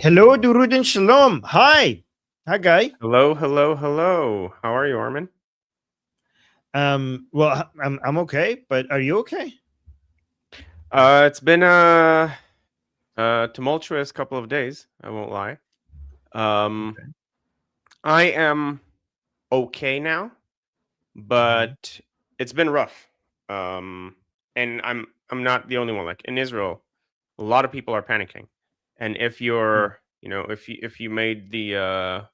Hello, Durud and Shalom. Hi. Hi, guy. Hello, hello, hello. How are you, Armin? Well, I'm okay, but are you okay? It's been a tumultuous couple of days. I won't lie. Um, Okay. I am okay now, Mhm. but it's been rough. Um, and I'm not the only one. Like in Israel, a lot of people are panicking. And if Mm. you're, if you made the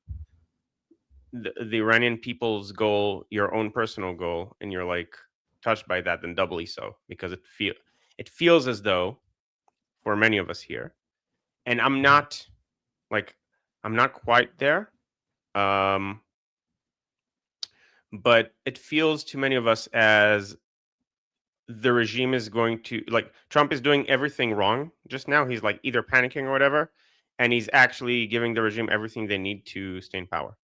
Iranian people's goal your own personal goal, and you're like touched by that, then doubly so, because it feels as though for many of us here, and Mhm. like I'm not quite there, um, but it feels to many of us as the regime is going to, like, Trump is doing everything wrong just now. He's like either panicking or whatever, and he's actually giving the regime everything they need to stay in power.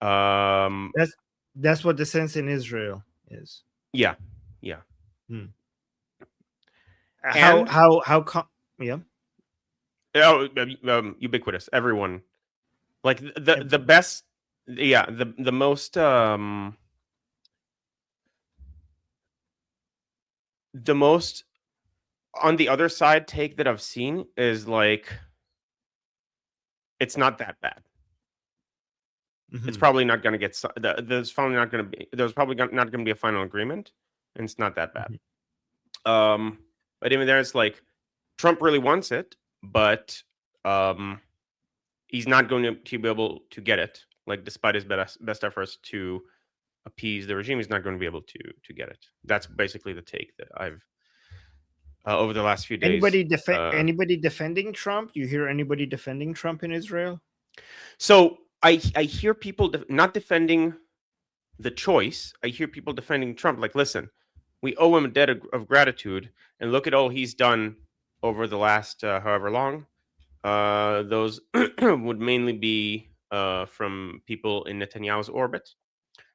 Um, That's that's what the sense in Israel is. yeah, yeah, Hmm. How and how how com- yeah. oh, ubiquitous. Everyone, like the Ev- best, yeah, the most the most on the other side take that I've seen is like it's not that bad. It's mhm. probably not going to get there's probably not going to be a final agreement, and it's not that bad. Mhm. Um, but even there, it's like Trump really wants it, but um, he's not going to be able to get it. Like despite his best efforts to appease the regime, he's not going to be able to get it. That's basically the take that I've over the last few days. Anybody defending Trump? You hear anybody defending Trump in Israel? So I hear people not defending the choice. I hear people defending Trump. Like, listen, we owe him a debt of gratitude, and look at all he's done over the last however long. Those would mainly be from people in Netanyahu's orbit,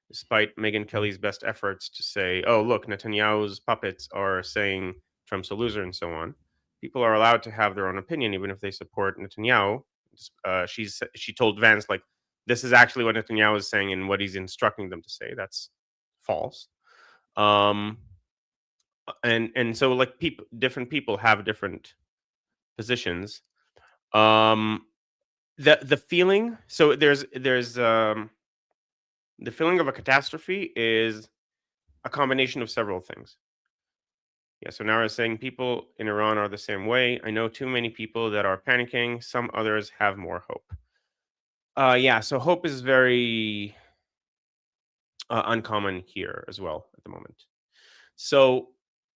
despite Megyn Mm. Kelly's best efforts to say, "Oh, look, Netanyahu's puppets are saying Trump's a loser," and so on. People are allowed to have their own opinion, even if they support Netanyahu. She told Vance, like, this is actually what Netanyahu is saying and what he's instructing them to say. That's false. Um, and so like different people have different positions. Um, the feeling, so there's the feeling of a catastrophe is a combination of several things. Yeah, so now we're saying people in Iran are the same way. I know too many people that are panicking. Some others have more hope. Yeah, so hope is very uncommon here as well at the moment. So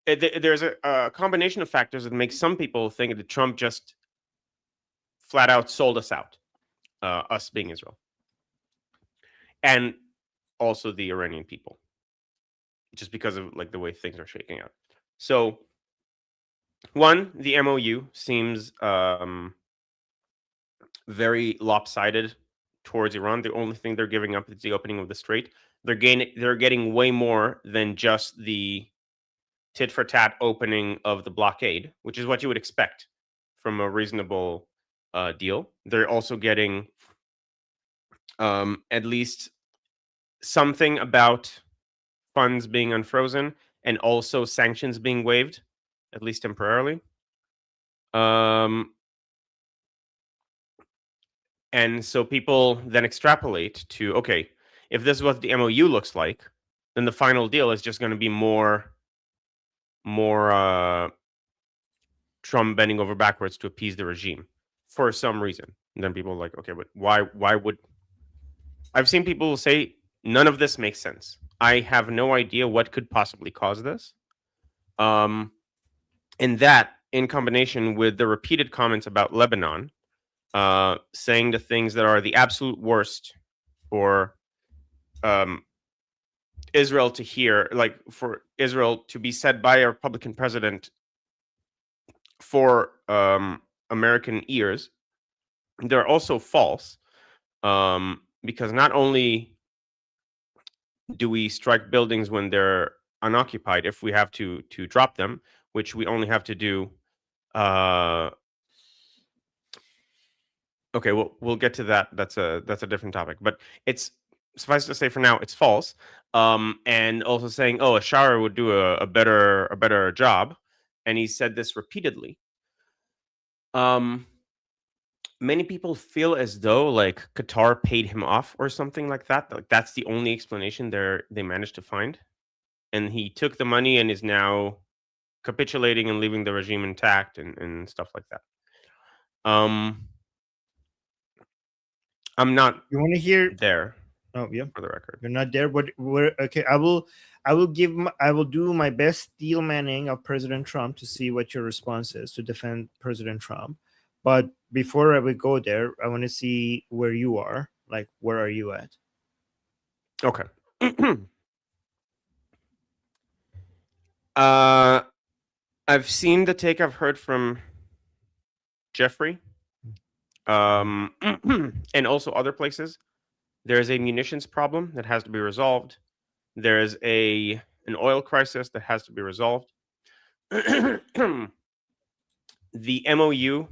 there's a combination of factors that make some people think that Trump just flat out sold us out, us being Israel, and also the Iranian people, just because of like the way things are shaking out. So one, the MOU seems very lopsided towards Iran. The only thing they're giving up is the opening of the strait. They're getting way more than just the tit for tat opening of the blockade, which is what you would expect from a reasonable deal. They're also getting at least something about funds being unfrozen and also sanctions being waived, at least temporarily. Um, and so people then extrapolate to, okay, if this is what the MOU looks like, then the final deal is just going to be more Trump bending over backwards to appease the regime for some reason. And then people are like, okay, but why would I've seen people say none of this makes sense. I have no idea what could possibly cause this. Um, and that, in combination with the repeated comments about Lebanon, saying the things that are the absolute worst for um, Israel to hear, like for Israel to be said by a Republican president for American ears, they're also false, because not only do we strike buildings when they're unoccupied if we have to drop them, which we only have to do uh, Okay, we'll get to that. That's a different topic, but it's suffice to say for now it's false. And also saying, oh, a shower would do a better job, and he said this repeatedly. Um, Many people feel as though like Qatar paid him off or something like that. Like that's the only explanation they managed to find, and he took the money and is now capitulating and leaving the regime intact and stuff like that. Um, I'm not You want to hear? there Oh yeah, for the record. you're not there. But we're okay. I will do my best steel manning of President Trump to see what your response is to defend President Trump. But before I would go there, I want to see where you are. Like, where are you at? Okay. uh, I've seen the take. I've heard from Jeffrey, and also other places. There's a munitions problem that has to be resolved. There's an oil crisis that has to be resolved. The MOU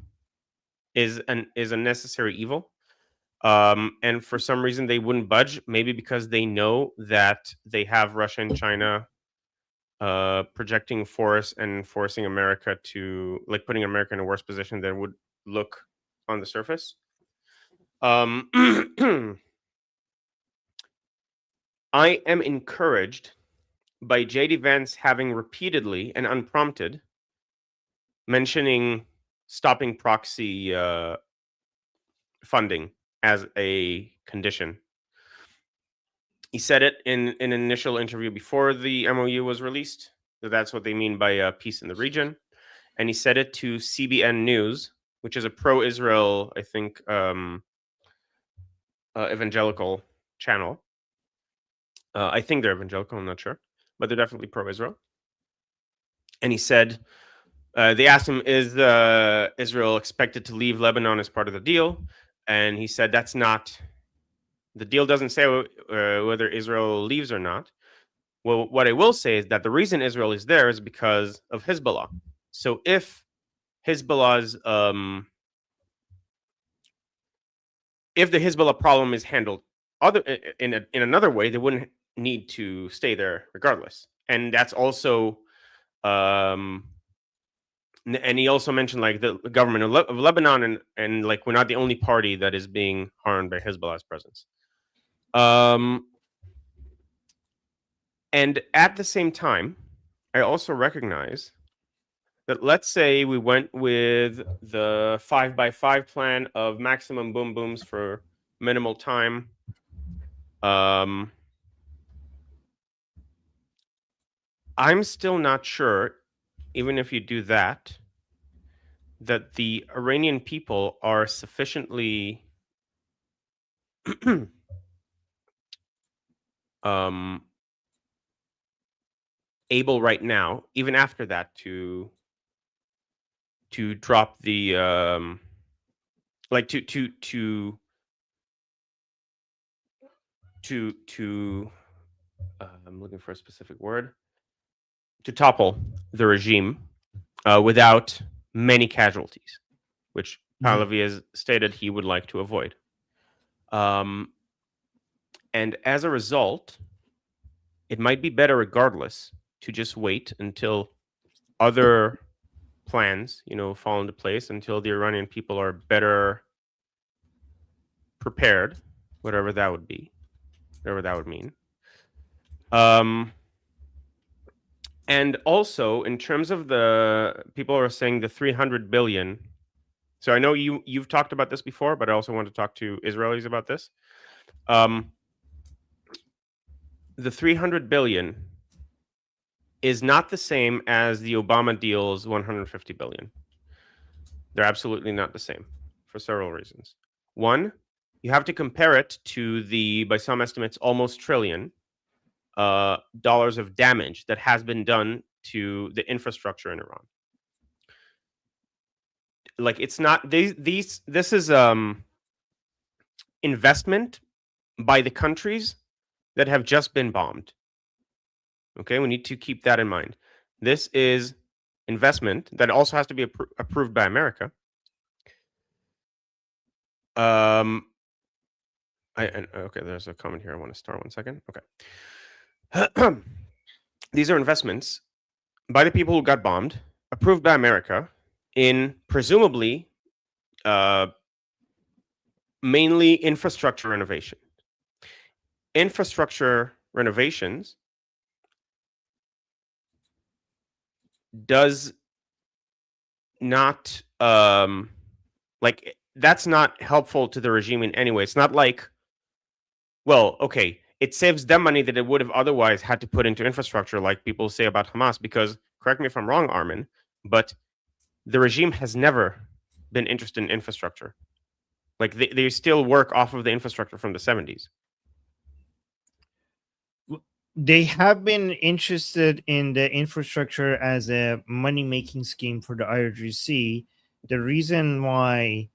is a necessary evil. And for some reason they wouldn't budge. Maybe because they know that they have Russia and China projecting force and forcing America to like putting America in a worse position than would look on the surface. Um, I am encouraged by JD Vance having repeatedly and unprompted mentioning stopping proxy funding as a condition. He said it in an initial interview before the MOU was released. That's what they mean by peace in the region. And he said it to CBN News, which is a pro-Israel, I think, evangelical channel. I think they're evangelical. I'm not sure, but they're definitely pro-Israel. And he said, they asked him, "Is Israel expected to leave Lebanon as part of the deal?" And he said, "That's not the deal. Doesn't say whether Israel leaves or not. Well, what I will say is that the reason Israel is there is because of Hezbollah. So if Hezbollah's if the Hezbollah problem is handled in another way, they wouldn't need to stay there regardless. And that's also um, and he also mentioned like the government of Lebanon and like we're not the only party that is being harmed by Hezbollah's presence. Um, and at the same time, I also recognize that let's say we went with the 5x5 plan of maximum boom booms for minimal time. I'm still not sure, even if you do that, that the Iranian people are sufficiently um, able right now, even after that, to drop the like to I'm looking for a specific word, to topple the regime without many casualties, which Pahlavi has stated he would like to avoid. And as a result, it might be better regardless to just wait until other plans, fall into place, until the Iranian people are better prepared, whatever that would be, whatever that would mean. And also in terms of the people are saying the 300 billion. So I know you've talked about this before, but I also want to talk to Israelis about this. The 300 billion is not the same as the Obama deal's 150 billion. They're absolutely not the same for several reasons. One, you have to compare it to the, by some estimates, almost trillion dollars of damage that has been done to the infrastructure in Iran. Like it's not this is investment by the countries that have just been bombed. Okay, we need to keep that in mind. This is investment that also has to be approved by America Okay, there's a comment here. I want to start 1 second. Okay. These are investments by the people who got bombed, approved by America in presumably uh, mainly infrastructure renovation. Infrastructure renovations does not like that's not helpful to the regime in any way. It's not like, well, okay, it saves them money that it would have otherwise had to put into infrastructure, like people say about Hamas. Because correct me if I'm wrong, Armin, but the regime has never been interested in infrastructure. Like they still work off of the infrastructure from the 70s. They have been interested in the infrastructure as a money making scheme for the IRGC. The reason why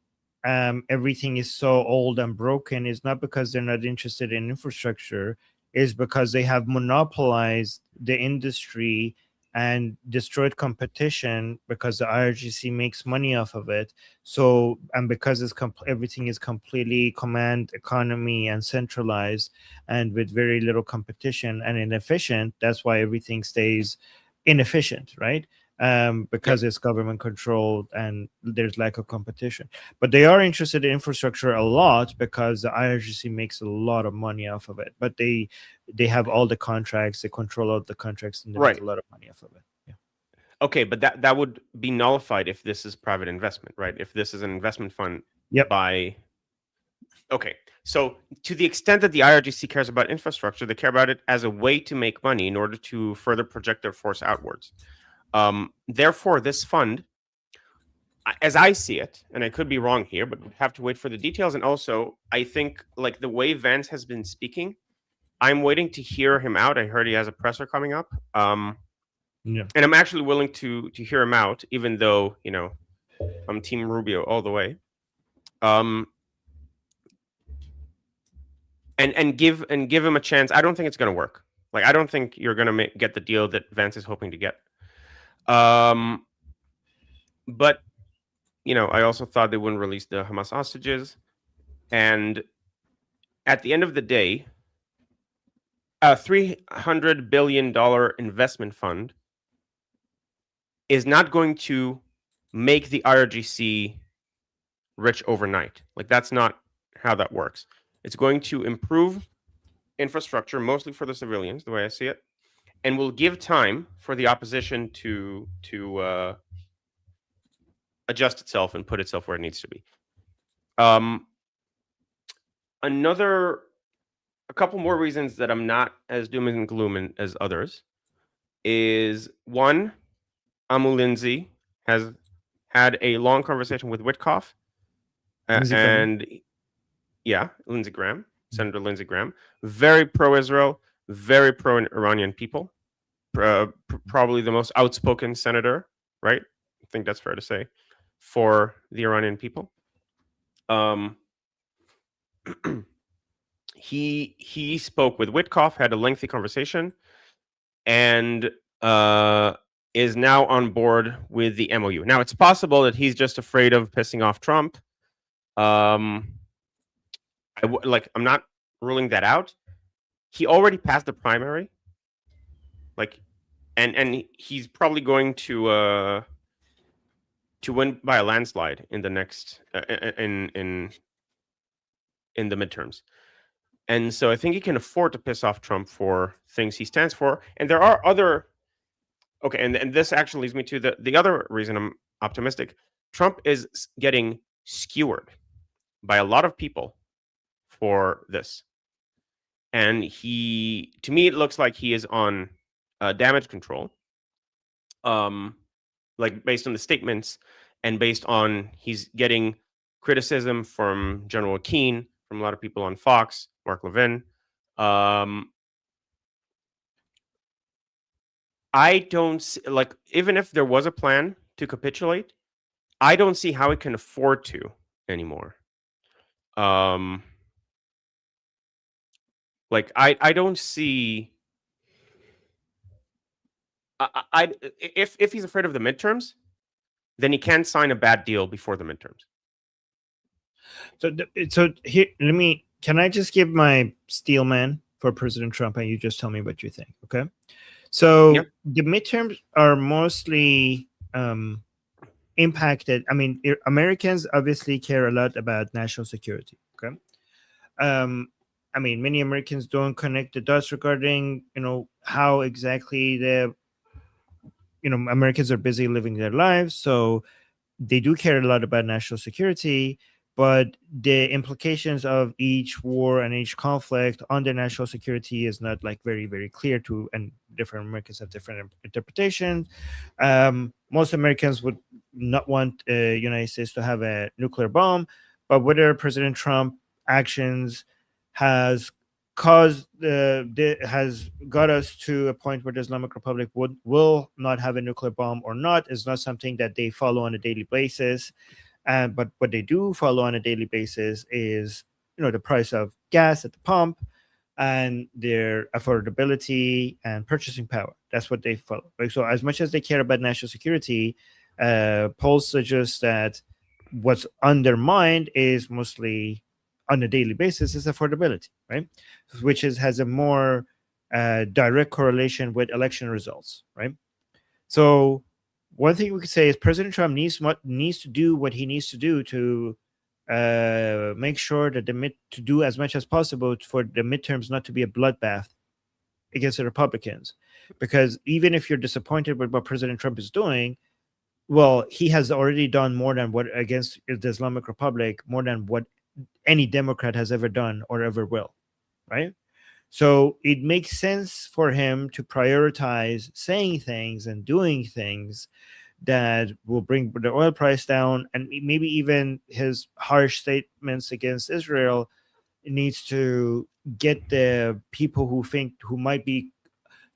everything is so old and broken is not because they're not interested in infrastructure, is because they have monopolized the industry and destroyed competition because the IRGC makes money off of it. So, and because everything is completely command economy and centralized and with very little competition and inefficient, that's why everything stays inefficient, right? Yep. Because it's government controlled and there's lack of competition. But they are interested in infrastructure a lot because the IRGC makes a lot of money off of it. But they have all the contracts, they control all the contracts, and they make Right. a lot of money off of it. Yeah. Okay, but that would be nullified if this is private investment, right? If this is an investment fund Yep. by okay. So to the extent that the IRGC cares about infrastructure, they care about it as a way to make money in order to further project their force outwards. Therefore, this fund, as I see it, and I could be wrong here, but we'd have to wait for the details. And also, I think like the way Vance has been speaking, I'm waiting to hear him out. I heard he has a presser coming up. Yeah. And I'm actually willing to hear him out, even though I'm Team Rubio all the way. Um, and give him a chance. I don't think it's going to work. Like I don't think you're going to get the deal that Vance is hoping to get. Um, but I also thought they wouldn't release the Hamas hostages. And at the end of the day, a $300 billion investment fund is not going to make the IRGC rich overnight. Like that's not how that works. It's going to improve infrastructure, mostly for the civilians, the way I see it, and will give time for the opposition to adjust itself and put itself where it needs to be. Um, a couple more reasons that I'm not as doom and gloom as others is one, Amu Lindsay has had a long conversation with Witkoff, Lindsey Graham. and yeah, Lindsey Graham, Senator Lindsey Graham, very pro-Israel, very pro-Iranian people, probably the most outspoken senator, right? I think that's fair to say, for the Iranian people. Um, he spoke with Witkoff, had a lengthy conversation, and is now on board with the MOU. Now, it's possible that he's just afraid of pissing off Trump. Um, I'm not ruling that out. He already passed the primary, like, and he's probably going to win by a landslide in the next in the midterms. And so I think he can afford to piss off Trump for things he stands for. And there are other okay, and this actually leads me to the other reason I'm optimistic. Trump is getting skewered by a lot of people for this. And to me, it looks like he is on damage control. Like based on the statements and based on he's getting criticism from General Keane, from a lot of people on Fox, Mark Levin. I don't see, like, even if there was a plan to capitulate, I don't see how it can afford to anymore. Um, like I don't see. If he's afraid of the midterms, then he can't sign a bad deal before the midterms. So here, let me. Can I just give my steel man for President Trump, and you just tell me what you think? Okay. Yeah. So the midterms are mostly impacted. I mean, Americans obviously care a lot about national security. Okay. Um, I mean, many Americans don't connect the dots regarding how exactly the Americans are busy living their lives, so they do care a lot about national security, but the implications of each war and each conflict on their national security is not like very, very clear to, and different Americans have different interpretations. Most Americans would not want United States to have a nuclear bomb, but whether President Trump actions has has got us to a point where the Islamic Republic will not have a nuclear bomb or not is not something that they follow on a daily basis. But what they do follow on a daily basis is the price of gas at the pump and their affordability and purchasing power. That's what they follow. Like, so as much as they care about national security, polls suggest that what's undermined is mostly on a daily basis is affordability, right? Which has a more direct correlation with election results, right? So one thing we could say is President Trump needs to do what he needs to do to make sure that to do as much as possible for the midterms not to be a bloodbath against the Republicans, because even if you're disappointed with what President Trump is doing, well, he has already done more than what against the Islamic Republic, more than what any Democrat has ever done or ever will, right? So it makes sense for him to prioritize saying things and doing things that will bring the oil price down, and maybe even his harsh statements against Israel needs to get the people who might be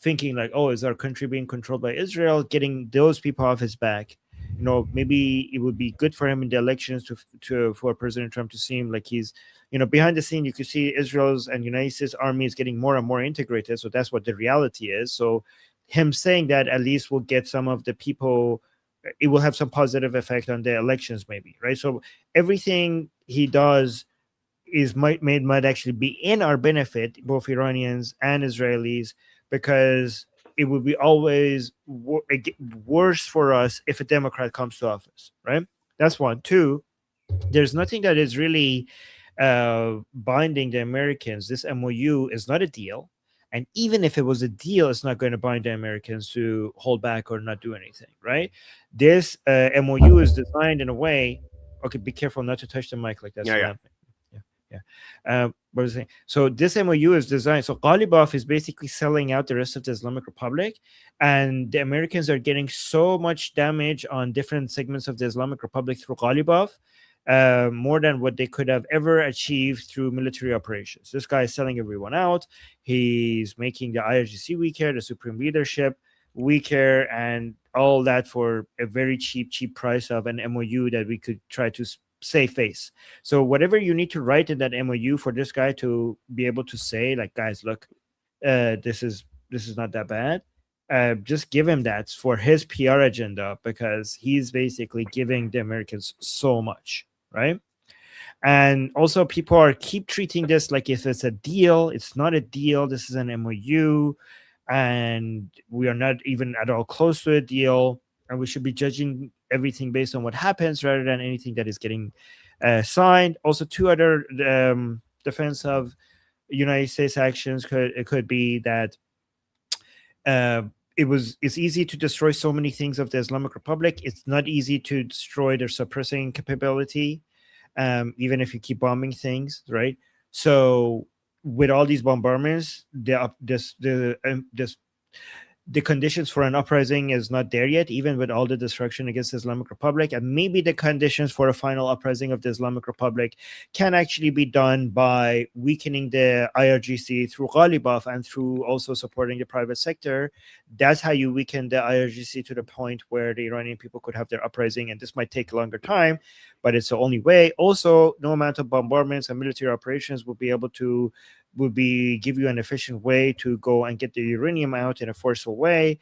thinking like, oh, is our country being controlled by Israel, getting those people off his back. Maybe it would be good for him in the elections to for President Trump to seem like he's, behind the scene. You could see Israel's and United States army is getting more and more integrated. So that's what the reality is. So him saying that at least will get some of the people. It will have some positive effect on the elections, maybe, right? So everything he does might actually be in our benefit, both Iranians and Israelis, because it would be always worse for us if a Democrat comes to office, right? That's one. Two, there's nothing that is really binding the Americans. This MOU is not a deal. And even if it was a deal, it's not going to bind the Americans to hold back or not do anything, right? This MOU is designed in a way. Okay, be careful not to touch the mic like that's Yeah. the Yeah. lamp. Yeah, yeah. What was I saying? So this MOU is designed. So Ghalibaf is basically selling out the rest of the Islamic Republic, and the Americans are getting so much damage on different segments of the Islamic Republic through Ghalibaf, more than what they could have ever achieved through military operations. This guy is selling everyone out. He's making the IRGC weaker, the Supreme Leadership weaker, and all that for a very cheap price of an MOU that we could try to save face. So whatever you need to write in that MOU for this guy to be able to say, like, guys, look, this is not that bad. Just give him that for his PR agenda, because he's basically giving the Americans so much, right? And also, people are keep treating this like if it's a deal. It's not a deal. This is an MOU, and we are not even at all close to a deal. And we should be judging everything based on what happens rather than anything that is getting signed. Also, two other defense of United States actions could be that uh, it's easy to destroy so many things of the Islamic Republic. It's not easy to destroy their suppressing capability, even if you keep bombing things, right? So with all these bombardments, the conditions for an uprising is not there yet, even with all the destruction against the Islamic Republic. And maybe the conditions for a final uprising of the Islamic Republic can actually be done by weakening the IRGC through Ghalibaf and through also supporting the private sector. That's how you weaken the IRGC to the point where the Iranian people could have their uprising. And this might take a longer time, but it's the only way. Also, no amount of bombardments and military operations will be able to give you an efficient way to go and get the uranium out in a forceful way.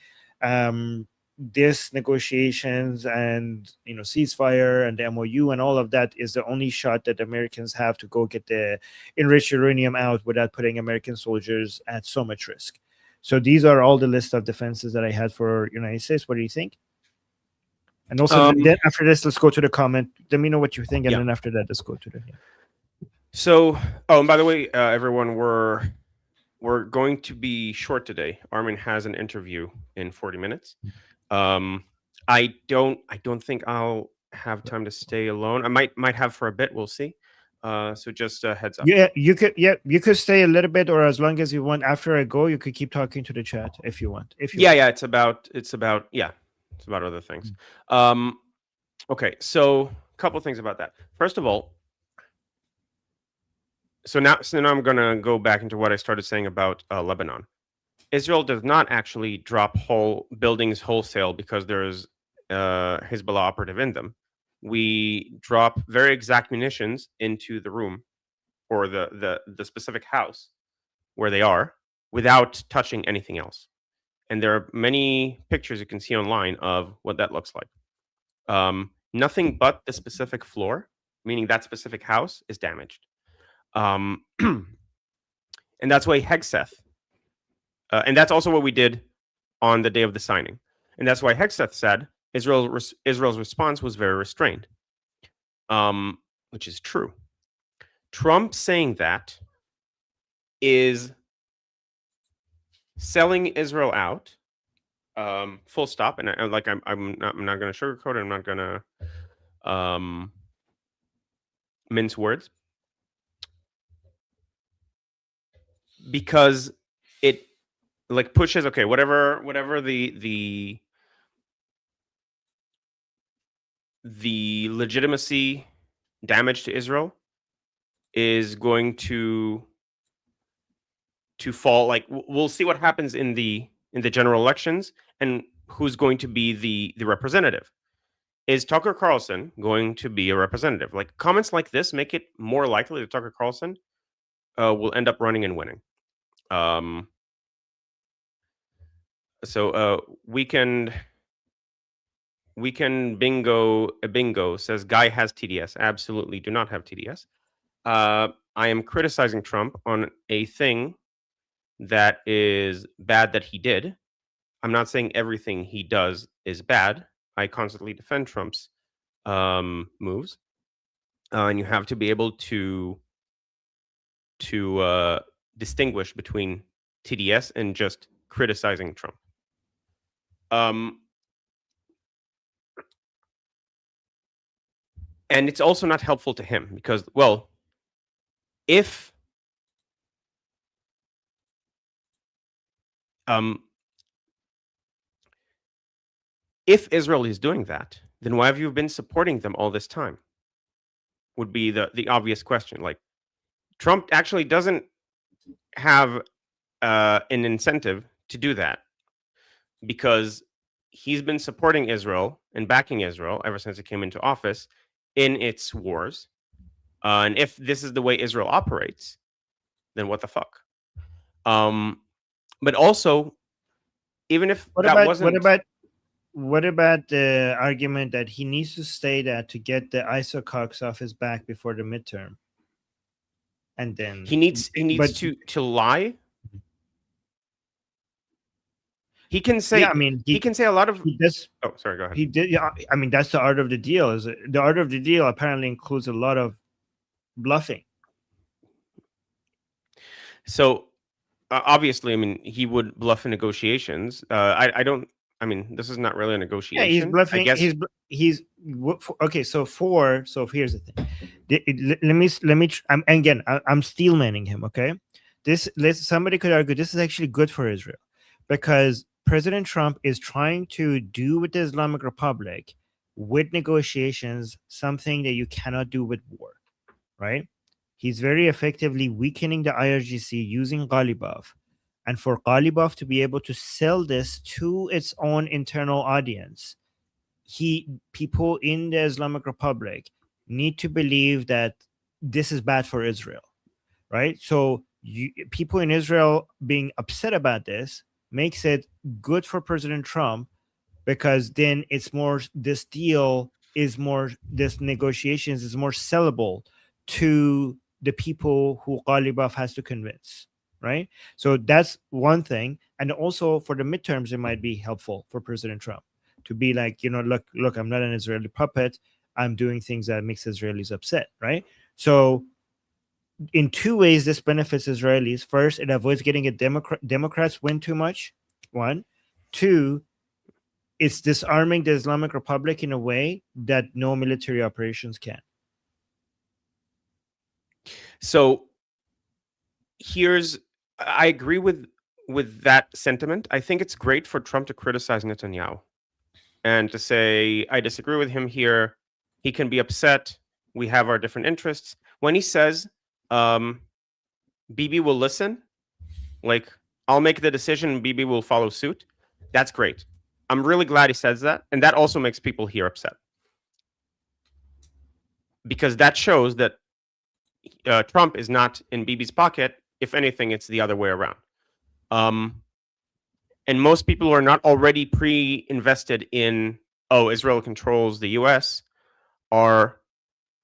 this negotiations and ceasefire and the MOU and all of that is the only shot that Americans have to go get the enriched uranium out without putting American soldiers at so much risk. So these are all the list of defenses that I had for United States. What do you think? And also, Um, then after this, let's go to the comment. Let me know what you think, and yeah. then after that, let's go to the. Yeah. So, oh, and by the way, everyone, we're going to be short today. Armin has an interview in 40 minutes. Um, I don't think I'll have time to stay alone. I might have for a bit. We'll see. So just a heads up. Yeah, you could. Yeah, you could stay a little bit, or as long as you want. After I go, you could keep talking to the chat if you want. If you Yeah, want. yeah. It's about other things. Um, okay, so a couple things about that. First of all, so now I'm gonna go back into what I started saying about Lebanon. Israel does not actually drop whole buildings wholesale because there's Hezbollah operative in them. We drop very exact munitions into the room or the specific house where they are without touching anything else. And there are many pictures you can see online of what that looks like. Nothing but the specific floor, meaning that specific house, is damaged. And that's why Hegseth, and that's also what we did on the day of the signing. And that's why Hegseth said Israel's response was very restrained, which is true. Trump saying that is selling Israel out, full stop. And I'm not going to sugarcoat it. I'm not going to mince words, because it like pushes whatever the legitimacy damage to Israel is going to fall. Like we'll see what happens in the general elections and who's going to be the representative. Is Tucker Carlson going to be a representative? Like comments like this make it more likely that Tucker Carlson will end up running and winning. So weekend bingo says Guy has TDS. Absolutely do not have TDS. I am criticizing Trump on a thing that is bad that he did. I'm not saying everything he does is bad. I constantly defend Trump's moves, and you have to be able to distinguish between TDS and just criticizing Trump. And it's also not helpful to him because, well, if if Israel is doing that, then why have you been supporting them all this time? Would be the obvious question. Like Trump actually doesn't have an incentive to do that because he's been supporting Israel and backing Israel ever since it came into office in its wars. And if this is the way Israel operates, then what the fuck? But also, even if What that about wasn't, what about the argument that he needs to stay there to get the isocox off his back before the midterm, and then he needs but to lie. He can yeah, I say mean he can say a lot of. he does Oh, sorry. Go ahead. he did. Yeah, I mean that's the art of the deal. Is the art of the deal apparently includes a lot of bluffing. So obviously, I mean, he would bluff in negotiations. I don't. I mean, this is not really a Yeah, he's negotiation. I bluffing. guess Okay. So here's the thing. Let me. I'm steel manning him. Okay, somebody could argue this is actually good for Israel because President Trump is trying to do with the Islamic Republic with negotiations something that you cannot do with war, right? He's very effectively weakening the IRGC using Ghalibaf. And for Ghalibaf to be able to sell this to its own internal audience, people in the Islamic Republic need to believe that this is bad for Israel, right? So people in Israel being upset about this makes it good for President Trump because then it's more, this deal is more, this negotiations is more sellable to the people who Ghalibaf has to convince, right? So that's one thing. And also for the midterms, it might be helpful for President Trump to be like, look, I'm not an Israeli puppet. I'm doing things that makes Israelis upset, right? So in two ways, this benefits Israelis. First, it avoids getting a Democrats win too much. One, two, it's disarming the Islamic Republic in a way that no military operations can. So here's I agree with that sentiment. I think it's great for Trump to criticize Netanyahu and to say I disagree with him here. He can be upset. We have our different interests. When he says Bibi will listen, like I'll make the decision and Bibi will follow suit, that's great. I'm really glad he says that, and that also makes people here upset because that shows that Trump is not in Bibi's pocket. If anything, it's the other way around. And most people who are not already pre-invested in, oh, Israel controls the US, are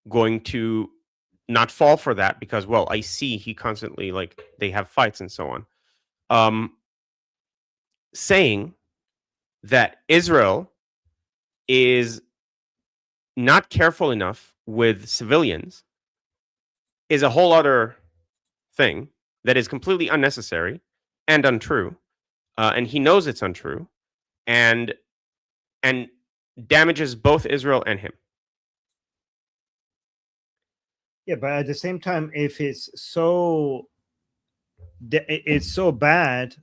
going to not fall for that because, well, I see he constantly, like, they have fights and so on. Saying that Israel is not careful enough with civilians is a whole other thing that is completely unnecessary and untrue. And he knows it's untrue, and damages both Israel and him. Yeah, but at the same time, if it's so bad,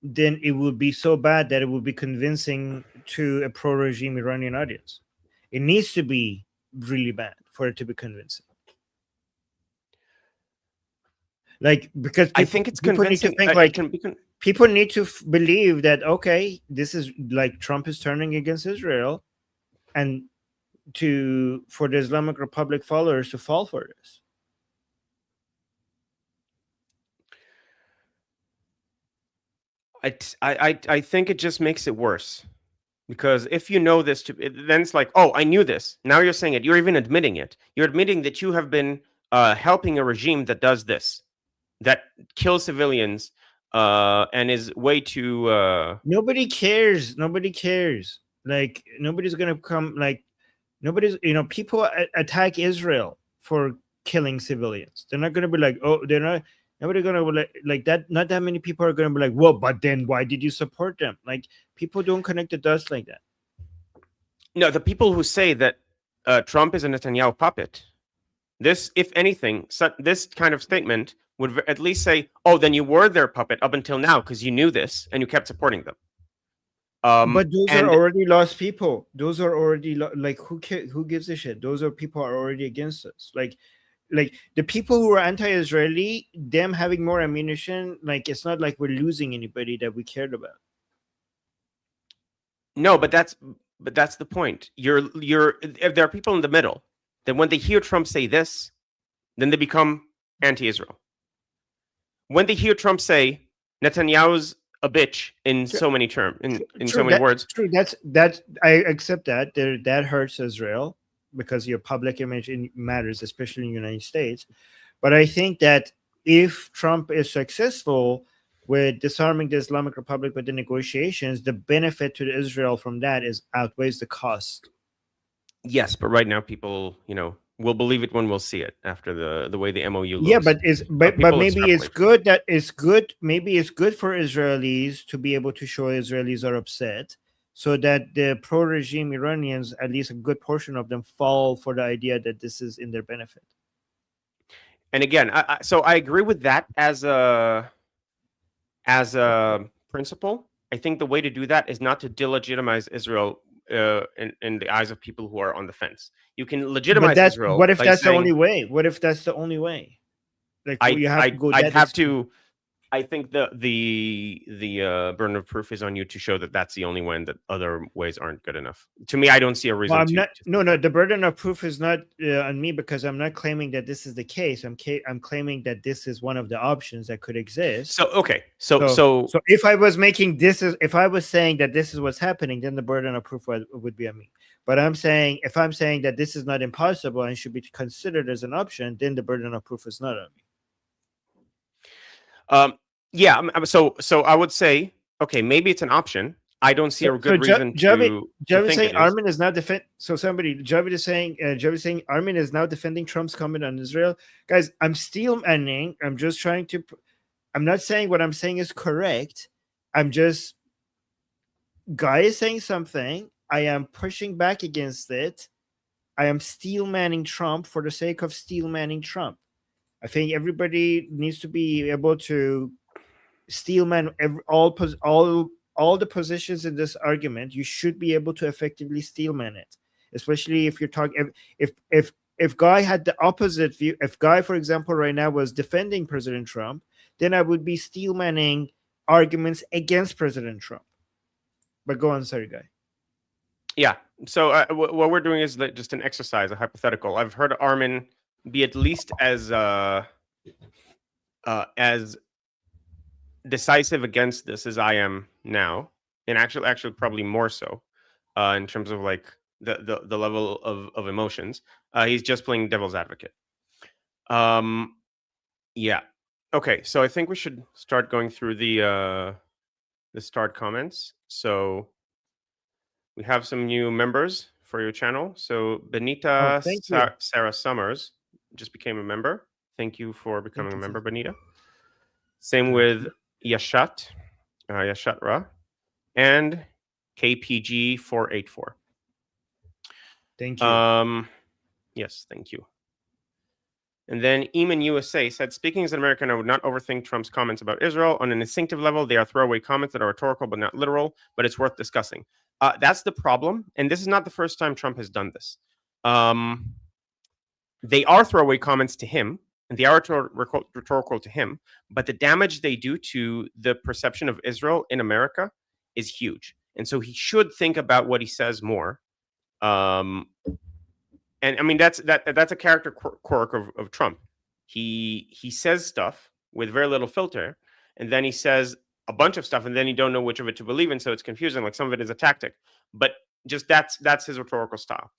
then it would be so bad that it would be convincing to a pro-regime Iranian audience. It needs to be really bad for it to be convincing. Like, because I think it's people need to convincing. think like people need to believe that, okay, this is like Trump is turning against Israel, and for the Islamic Republic followers to fall for this. I think it just makes it worse, because if you know this, then it's like, oh, I knew this. Now you're saying it. You're even admitting it. You're admitting that you have been helping a regime that does this, that kills civilians, and is way too. Nobody cares. Nobody cares. Like, nobody's gonna come. Like, nobody's. People attack Israel for killing civilians. They're not gonna be like, oh, they're not. Nobody gonna be like that. Not that many people are gonna be like, well, but then why did you support them? Like, people don't connect the dots like that. No, the people who say that Trump is a Netanyahu puppet, this, if anything, this kind of statement would at least say, oh, then you were their puppet up until now because you knew this and you kept supporting them. But those are And already lost people. Those are already like, who gives a shit? Those are people are already against us. Like the people who are anti-Israeli, them having more ammunition. Like, it's not like we're losing anybody that we cared about. no, but that's the point. If there are people in the middle, then when they hear Trump say this, then they become anti-Israel. When they hear Trump say Netanyahu's a bitch in so many terms, in so many words. True. That's I accept that. That hurts Israel because your public image matters, especially in the United States. But I think that if Trump is successful with disarming the Islamic Republic with the negotiations, the benefit to Israel from that outweighs the cost. Yes, but right now people, we'll believe it when we'll see it after the way the MOU looks. Yeah, but maybe it's good that it's good. Maybe it's good for Israelis to be able to show Israelis are upset, so that the pro-regime Iranians, at least a good portion of them, fall for the idea that this is in their benefit. And again, so I agree with that as a principle. I think the way to do that is not to delegitimize Israel in the eyes of people who are on the fence. You can legitimize Israel. What if that's the only way? What if that's the only way? Like, you have to go. I think the burden of proof is on you to show that that's the only way, and that other ways aren't good enough. To me, I don't see a Well, reason I'm to not. to No, think no. that. The burden of proof is not on me because I'm not claiming that this is the case. I'm claiming that this is one of the options that could exist. So okay, so So, so so if I was making this is if I was saying that this is what's happening, then the burden of proof would be on me. But I'm saying if I'm saying that this is not impossible and should be considered as an option, then the burden of proof is not on me. um yeah, so I would say okay, maybe it's an option. I don't see So, a so good reason to Javid think saying it is. Armin is now defend. So somebody Javid is saying Armin is now defending Trump's comment on Israel. Guys, I'm still manning. I'm just trying to. I'm not saying what I'm saying is correct. I'm just guy is saying something. I am pushing back against it. I am steel manning Trump for the sake of steel manning Trump. I think everybody needs to be able to steelman all the positions in this argument. You should be able to effectively steelman it, especially if you're talking if Guy had the opposite view. If Guy, for example, right now was defending President Trump, then I would be steelmanning arguments against President Trump. But go on, sorry, Guy. Yeah. So what we're doing is just an exercise, a hypothetical. I've heard Armin be at least as decisive against this as I am now, and actually probably more so, in terms of like the level of emotions. He's just playing devil's advocate. Um, yeah. Okay, so I think we should start going through the start comments. So we have some new members for your channel. So Oh, Benita thank you. Sarah Summers just became a member. Thank you for becoming Thank a you. member, Thank you. Benita. Same Thank with you. Yashat, Yashat Ra, and KPG 484. Thank you. Yes, thank you. And then Eamon USA said, speaking as an American, I would not overthink Trump's comments about Israel. On an instinctive level, they are throwaway comments that are rhetorical but not literal, but it's worth discussing. That's the problem. And this is not the first time Trump has done this. They are throwaway comments to him, and they are rhetorical to him, but the damage they do to the perception of Israel in America is huge. And so he should think about what he says more. And I mean that's a character quirk of Trump. He says stuff with very little filter, and then he says a bunch of stuff, and then you don't know which of it to believe in, so it's confusing. Like some of it is a tactic, but just that's his rhetorical style.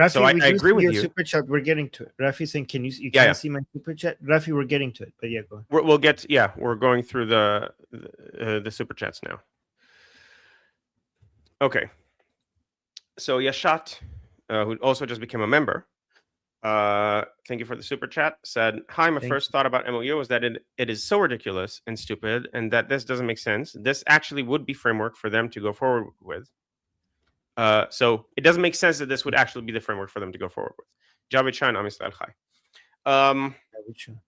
So Rafi, I we do agree see with your you. super chat. We're getting to it. Rafi saying, "Can you Yeah, can't see my super chat?" Rafi, we're getting to it. But yeah, go on. we'll get. Yeah, we're going through the super chats now. Okay, so Yashat, who also just became a member, thank you for the super chat, said, hi, my Thank first thought about MOU is that it is so ridiculous and stupid and that this doesn't make sense. This actually would be framework for them to go forward with. So it doesn't make sense that this would actually be the framework for them to go forward with. Javed Chan, Amis Al Khai. you.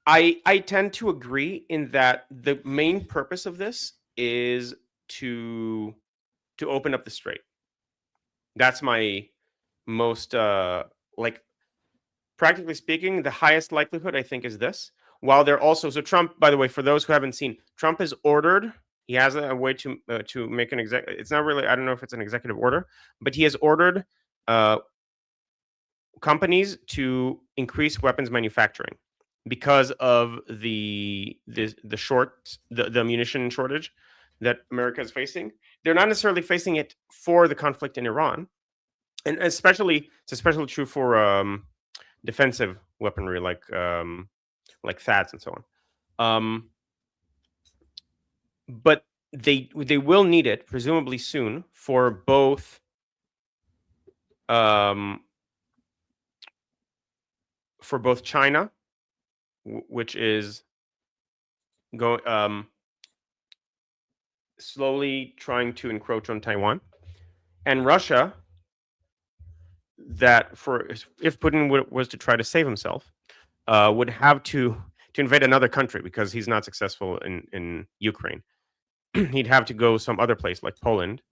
I tend to agree in that the main purpose of this is to open up the strait. That's my most like practically speaking, the highest likelihood I think is this. While they're also so Trump, by the way, for those who haven't seen, Trump has ordered. He has a way to make an exec. It's not really. I don't know if it's an executive order, but he has ordered uh, companies to increase weapons manufacturing because of the munition shortage that America is facing. They're not necessarily facing it for the conflict in Iran, and it's especially true for defensive weaponry like THAADs and so on. But they will need it presumably soon for both China, which is going slowly trying to encroach on Taiwan, and Russia, that for if Putin was to try to save himself, would have to invade another country because he's not successful in Ukraine. He'd have to go some other place like Poland,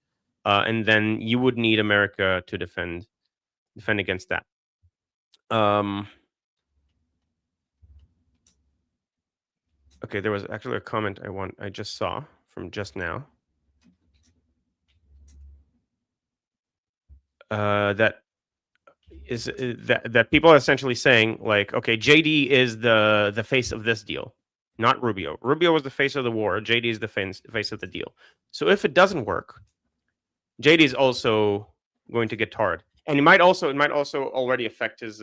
and then you would need America to defend against that. Okay, there was actually a comment I just saw from just now. That is that people are essentially saying like, okay, JD is the face of this deal, not Rubio. Rubio was the face of the war. JD is the face of the deal. So if it doesn't work, JD is also going to get tarred, and it might also already affect his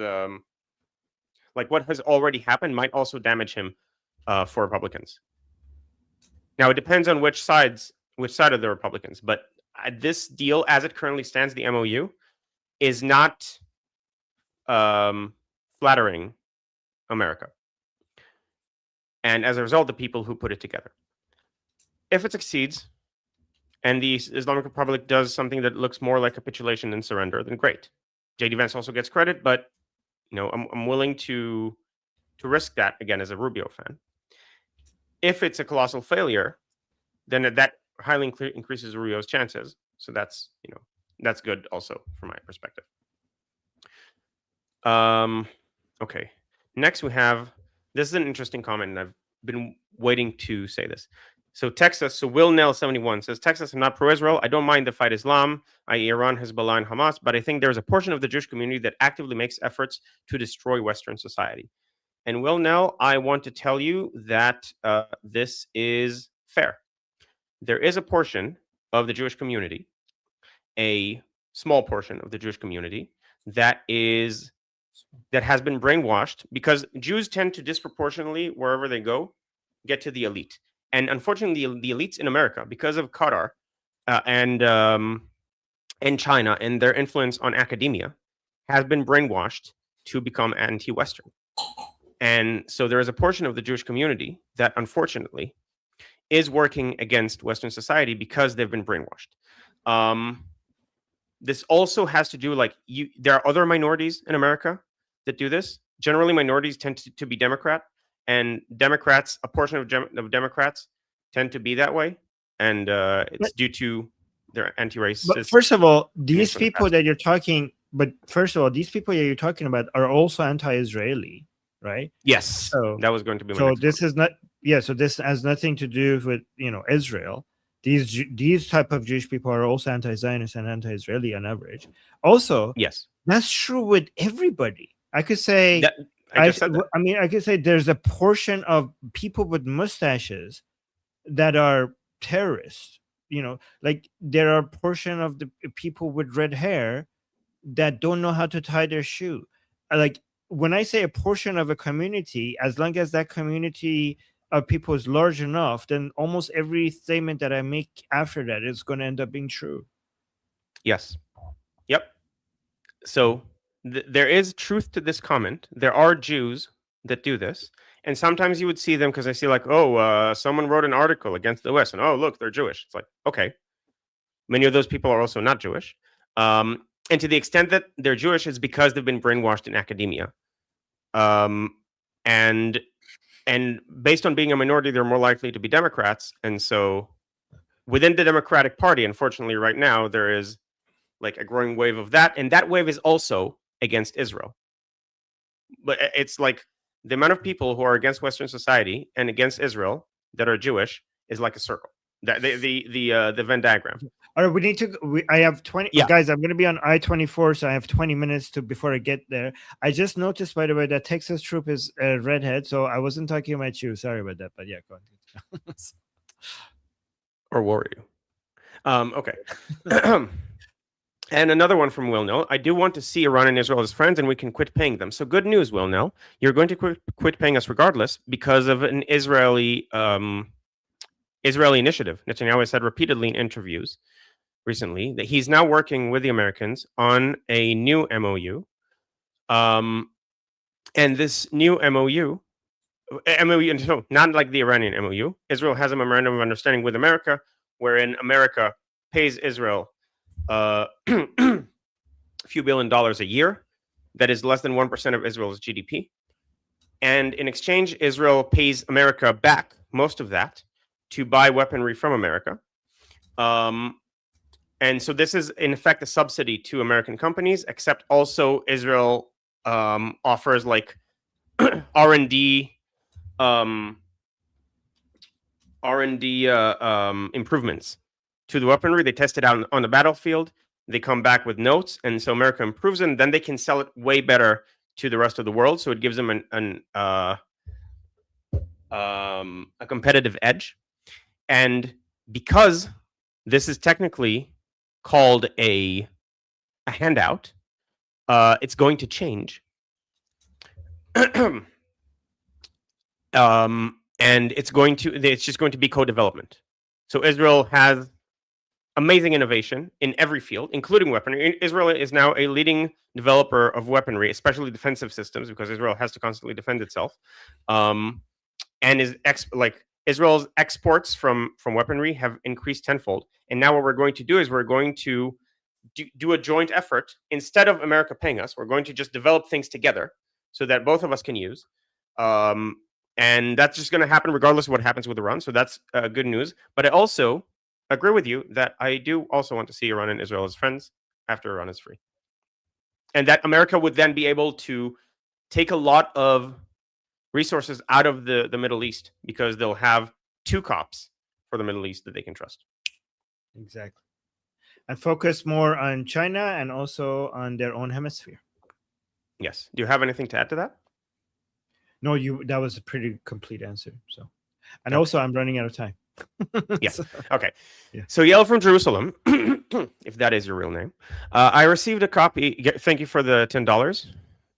like what has already happened might also damage him for Republicans. Now it depends on which side of the Republicans, but this deal as it currently stands, the MOU is not um, flattering America, and as a result, the people who put it together. If it succeeds and the Islamic Republic does something that looks more like capitulation than surrender, then great. JD Vance also gets credit, but I'm willing to risk that again as a Rubio fan. If it's a colossal failure, then that highly increases Rubio's chances. So that's good also from my perspective. Okay. Next we have, this is an interesting comment, and I've been waiting to say this. So Texas, so Will Nell 71 says, Texas, I'm not pro-Israel. I don't mind the fight Islam, i.e. Iran, Hezbollah, and Hamas, but I think there's a portion of the Jewish community that actively makes efforts to destroy Western society. And Will Nell, I want to tell you that this is fair. There is a portion of the Jewish community, a small portion of the Jewish community, that has been brainwashed, because Jews tend to disproportionately, wherever they go, get to the elite. And unfortunately, the elites in America, because of Qatar and China and their influence on academia, has been brainwashed to become anti-Western. And so there is a portion of the Jewish community that, unfortunately, is working against Western society because they've been brainwashed. This also has to do, there are other minorities in America that do this. Generally, minorities tend to be Democrat, and Democrats, a portion of Democrats tend to be that way, and it's due to their anti-racist. But first of all, these people that you're talking, these people that you're talking about are also anti-Israeli, right? Yes. So that was going to be my so next this point. is not so this has nothing to do with Israel. These type of Jewish people are also anti-Zionist and anti-Israeli on average. Also, Yes, that's true with everybody. I could say I just said that. I mean, I could say there's a portion of people with mustaches that are terrorists. Like there are a portion of the people with red hair that don't know how to tie their shoe. Like when I say a portion of a community, as long as that community of people is large enough, then almost every statement that I make after that is going to end up being true. Yes. Yep. So there is truth to this comment. There are Jews that do this, and sometimes you would see them because I see someone wrote an article against the West, and oh look, they're Jewish. It's like, okay, many of those people are also not Jewish, and to the extent that they're Jewish, it's because they've been brainwashed in academia, and based on being a minority, they're more likely to be Democrats, and so within the Democratic Party, unfortunately, right now there is like a growing wave of that, and that wave is also against Israel. But it's like the amount of people who are against Western society and against Israel that are Jewish is like a circle. That the Venn diagram. All right, we need to. I have 20 guys. I'm going to be on I-24, so I have 20 minutes before I get there. I just noticed, by the way, that Texas Troop is a redhead, so I wasn't talking about you. Sorry about that, but yeah, go on. Or were you? Okay. And another one from Will Nell. I do want to see Iran and Israel as friends, and we can quit paying them. So good news, Will Nell. You're going to quit paying us regardless because of an Israeli initiative. Netanyahu has said repeatedly in interviews recently that he's now working with the Americans on a new MOU. And this new MOU, so not like the Iranian MOU. Israel has a memorandum of understanding with America, wherein America pays Israel a few $1 billion a year. That is less than 1% of Israel's GDP. And in exchange, Israel pays America back most of that to buy weaponry from America. And so this is, in effect, a subsidy to American companies, except also Israel offers like R&D R&D improvements to the weaponry. They test it out on the battlefield. They come back with notes, and so America improves it, and then they can sell it way better to the rest of the world. So it gives them a competitive edge. And because this is technically called a handout, it's going to change. And it's just going to be co-development. So Israel has amazing innovation in every field, including weaponry. Israel is now a leading developer of weaponry, especially defensive systems, because Israel has to constantly defend itself. And Israel's exports from weaponry have increased tenfold. And now what we're going to do is we're going to do a joint effort. Instead of America paying us, we're going to just develop things together so that both of us can use. And that's just going to happen regardless of what happens with Iran. So that's good news. But I also agree with you that I do also want to see Iran and Israel as friends after Iran is free. And that America would then be able to take a lot of resources out of the Middle East because they'll have two cops for the Middle East that they can trust. Exactly. And focus more on China and also on their own hemisphere. Yes. Do you have anything to add to that? No, that was a pretty complete answer. So, and Okay. also I'm running out of time. Yeah. Okay. Yeah. So Yale from Jerusalem, if that is your real name, I received a copy. Thank you for the $10.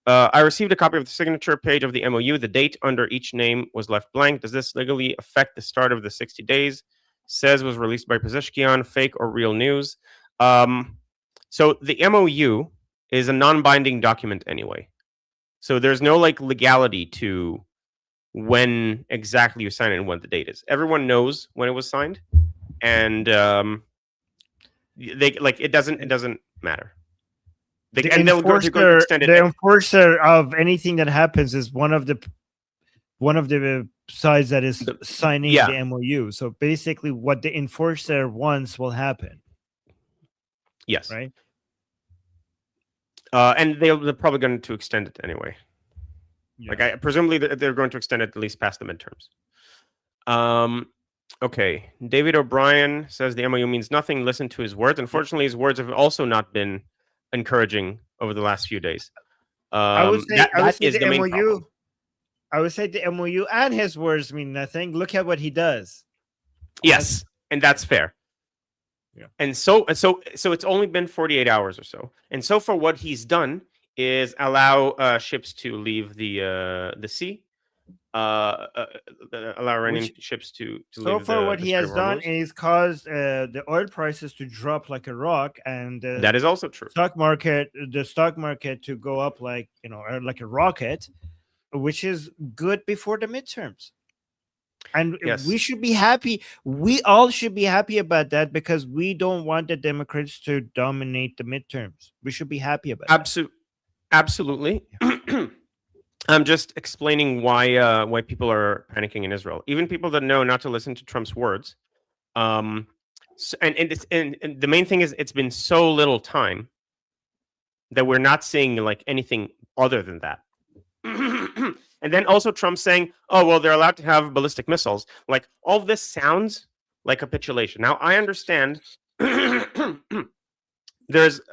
I received a copy of the signature page of the MOU. The date under each name was left blank. Does this legally affect the start of the 60 days? Says was released by Pezeshkian. Fake or real news? So the MOU is a non-binding document anyway. So there's no legality to when exactly you sign it and what the date is. Everyone knows when it was signed, and it doesn't matter. And they're going to extend it. The enforcer of anything that happens is one of the sides that is signing the MOU. So basically, what the enforcer wants will happen. Yes. Right. And they're probably going to extend it anyway. Yeah. Presumably they're going to extend it at least past the midterms. Okay. David O'Brien says the MOU means nothing. Listen to his words. Unfortunately, his words have also not been encouraging over the last few days. I would say the main problem. I would say the MOU and his words mean nothing. Look at what he does. Yes, and that's fair. Yeah. And so it's only been 48 hours or so. And so far, what he's done is allow ships to leave the sea. Allow Iranian ships to leave. So far, what he has done is caused the oil prices to drop like a rock, and that is also true. The stock market to go up like a rocket, which is good before the midterms. And yes, we should be happy. We all should be happy about that because we don't want the Democrats to dominate the midterms. We should be happy about that. Absolutely. Yeah. I'm just explaining why people are panicking in Israel. Even people that know not to listen to Trump's words. And the main thing is it's been so little time that we're not seeing anything other than that. And then also Trump saying, oh, well, they're allowed to have ballistic missiles. All of this sounds like capitulation. Now, I understand there's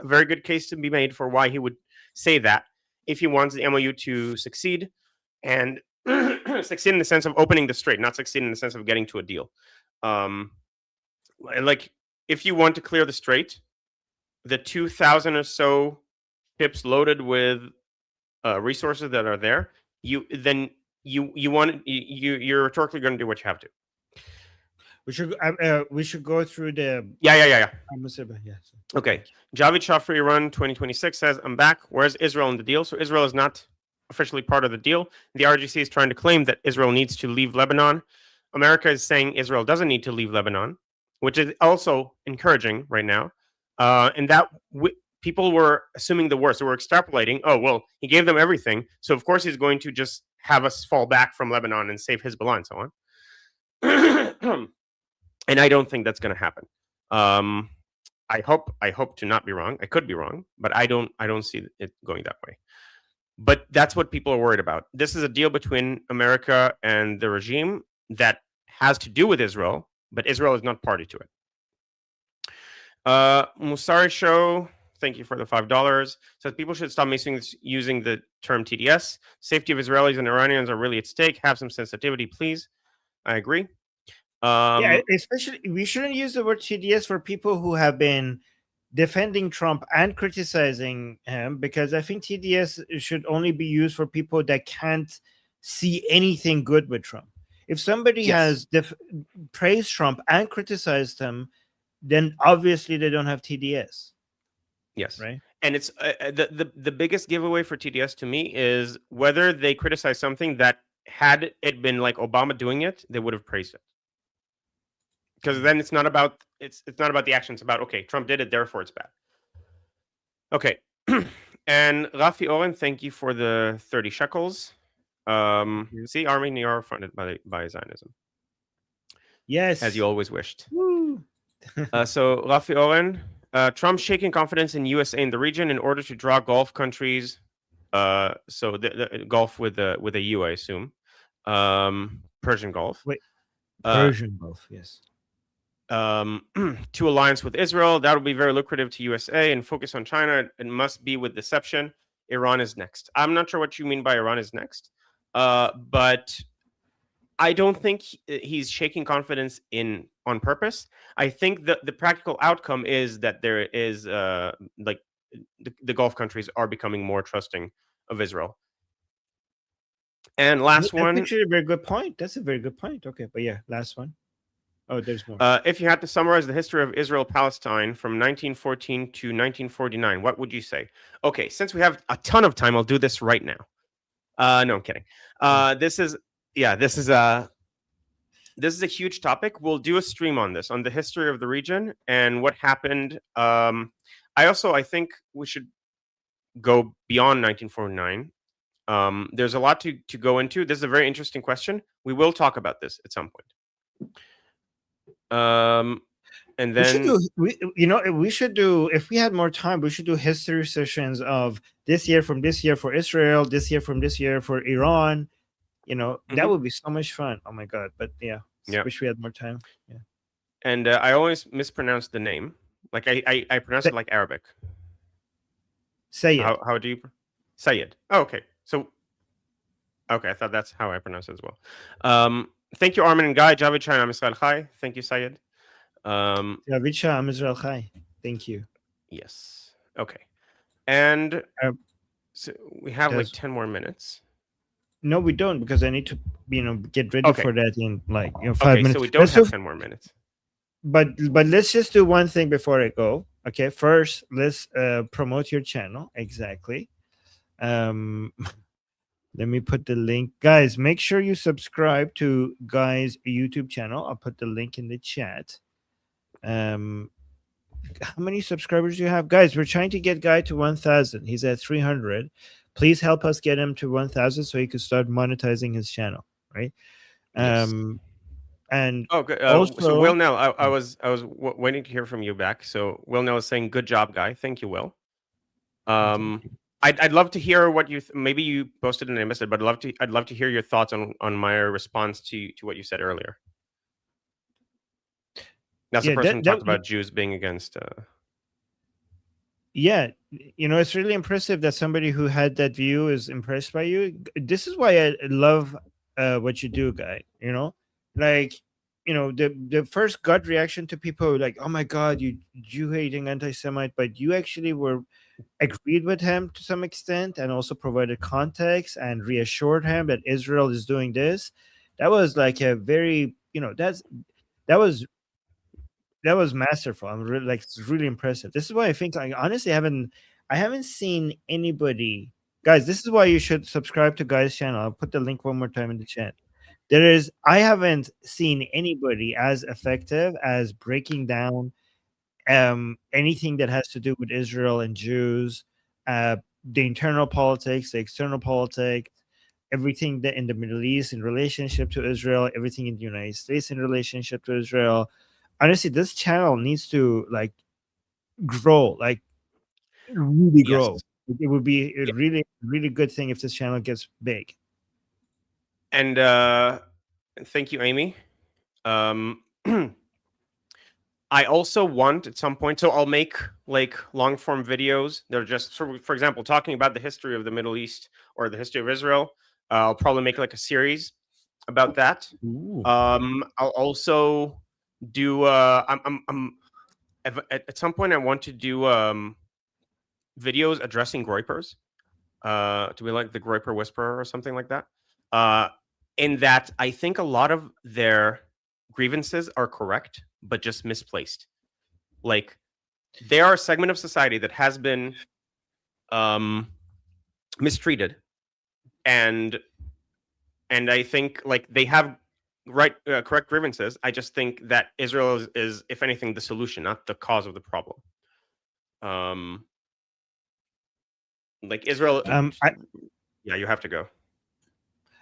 a very good case to be made for why he would say that if he wants the MOU to succeed and succeed in the sense of opening the strait, not succeed in the sense of getting to a deal. If you want to clear the strait, the 2,000 or so ships loaded with resources that are there, you're rhetorically going to do what you have to. We should go through the yeah. Yes. Okay. Javid Shafri Run 2026 says, I'm back. Where's Israel in the deal? So Israel is not officially part of the deal. The RGC is trying to claim that Israel needs to leave Lebanon. America is saying Israel doesn't need to leave Lebanon, which is also encouraging right now. And that people were assuming the worst. They were extrapolating. Oh, well, he gave them everything. So, of course, he's going to just have us fall back from Lebanon and save Hezbollah and so on. And I don't think that's going to happen. I hope to not be wrong. I could be wrong, but I don't see it going that way. But that's what people are worried about. This is a deal between America and the regime that has to do with Israel, but Israel is not party to it. Musari Show, thank you for the $5. Says people should stop using the term TDS. Safety of Israelis and Iranians are really at stake. Have some sensitivity, please. I agree. Yeah, especially we shouldn't use the word TDS for people who have been defending Trump and criticizing him, because I think TDS should only be used for people that can't see anything good with Trump. If somebody Yes. has praised Trump and criticized him, then obviously they don't have TDS, Yes. right? And it's the biggest giveaway for TDS to me is whether they criticize something that, had it been like Obama doing it, they would have praised it. Because then it's not about the action. It's about, okay, Trump did it, therefore it's bad. Okay. And Rafi Oren, thank you for the 30 shekels. See, Armin, you are funded by Zionism, as you Yes. always wished. Woo. So Rafi Oren, Trump shaking confidence in USA in the region in order to draw Gulf countries. So the Gulf with a U, I assume. Persian Gulf. Wait, Uh, Persian Gulf, yes. to alliance with Israel. That will be very lucrative to USA and focus on China. It must be with deception. Iran is next. I'm not sure what you mean by Iran is next, but I don't think he's shaking confidence on purpose. I think the practical outcome is that there is like the Gulf countries are becoming more trusting of Israel. And last That's one, actually a very good point. That's a very good point. Okay, but yeah, last one. Oh, there's more. if you had to summarize the history of Israel Palestine from 1914 to 1949, what would you say? Okay, since we have a ton of time, I'll do this right now. No, I'm kidding. This is yeah, this is a huge topic. We'll do a stream on this, on the history of the region and what happened. I think we should go beyond 1949. There's a lot to go into. This is a very interesting question. We will talk about this at some point. And We should then do we should do, if we had more time, we should do history sessions of this year from this year for Israel, this year from this year for Iran. That mhm, would be so much fun. Oh my god. But yeah, yeah, wish we had more time. Yeah. and I always mispronounce the name. Like I pronounce Say, it like Arabic. say it. How do you Sayed? Oh, okay. So okay, I thought that's how I pronounce it as well. Thank you, Armin and Guy. Javid China Misrael Chai. Thank you, Sayed. Um, Yavicha Am Israel Chai. Thank you. yes. Okay. And Uh, so we have like does 10 more minutes. No, we don't, because I need to get ready Okay. for that in like Okay. 5 minutes. So we don't Let's do, have 10 more minutes. but let's just do one thing before I go. Okay, first let's promote your channel. Exactly. um Let me put the link. Guys, make sure you subscribe to Guy's YouTube channel. I'll put the link in the chat. How many subscribers do you have? Guys, we're trying to get Guy to 1,000. He's at 300. Please help us get him to 1,000 so he can start monetizing his channel, right? Yes. And Oh, good. So Will also, Nell, I was waiting to hear from you back. So Will Nell is saying, "Good job, Guy. Thank you, Will." thank Um, you. I'd love to hear what you maybe you posted and I missed it, but I'd love to hear your thoughts on my response to what you said earlier. That's the Yeah, person who that talked about Jews being against. yeah, it's really impressive that somebody who had that view is impressed by you. This is why I love what you do, Guy. Like, the first gut reaction to people like, oh my god, you Jew hating anti-Semite, but you actually were agreed with him to some extent and also provided context and reassured him that Israel is doing this. That was like a very, that was masterful. I'm really, like, it's really impressive. This is why I think, like, honestly, I haven't seen anybody. Guys, this is why you should subscribe to Guy's channel. I'll put the link one more time in the chat. I haven't seen anybody as effective as breaking down anything that has to do with Israel and Jews, the internal politics, the external politics, everything that in the Middle East in relationship to Israel, everything in the United States in relationship to Israel. Honestly, this channel needs to, like, grow, like, really Yes. grow. It would be a Yeah. really, really good thing if this channel gets big. And thank you, Amy. Um, I also want at some point, so I'll make like long form videos. They're just, for example, talking about the history of the Middle East or the history of Israel. I'll probably make like a series about that. Ooh. I'll also do. At some point, I want to do videos addressing groypers. To be like the groyper whisperer or something like that. Uh, in that, I think a lot of their grievances are correct, but just misplaced. Like they are a segment of society that has been mistreated, and I think like they have correct grievances. I just think that Israel is if anything the solution, not the cause of the problem. Um, like Israel, I, yeah, you have to go.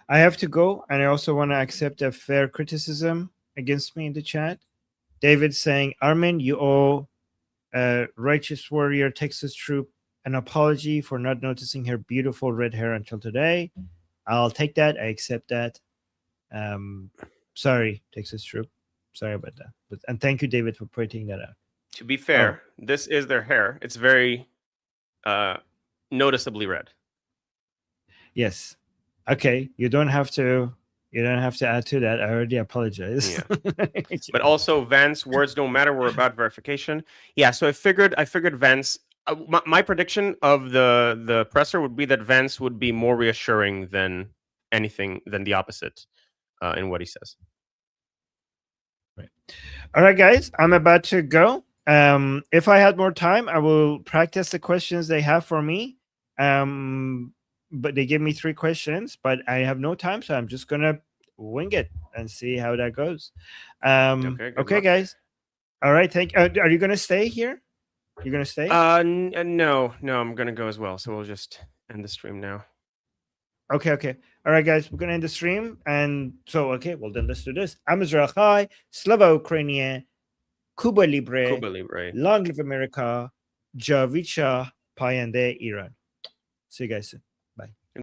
I have to go, and I also want to accept a fair criticism against me in the chat. David saying, Armin, you owe Righteous Warrior Texas Troop an apology for not noticing her beautiful red hair until today. I'll take that. I accept that. Sorry, Texas Troop. Sorry about that. And thank you, David, for pointing that out. To be fair, this is their hair. It's very noticeably red. Yes. Okay. You don't have to add to that. I already apologize. Yeah. But also Vance words don't matter. We're about verification. Yeah. So I figured Vance. My prediction of the presser would be that Vance would be more reassuring than anything than the opposite in what he says. Right. All right, guys. I'm about to go. If I had more time, I will practice the questions they have for me. But they give me 3 questions, but I have no time, so I'm just gonna wing it and see how that goes. Okay, guys. All right. Thank. Are you gonna stay here? You're gonna stay? No, I'm gonna go as well. So we'll just end the stream now. Okay. All right, guys. We're gonna end the stream, and so okay. Well, then let's do this. I'm Israel Chai, Slava Ukrainian, Cuba Libre, Long Live America, Javicha Payande Iran. See you guys soon. Bye.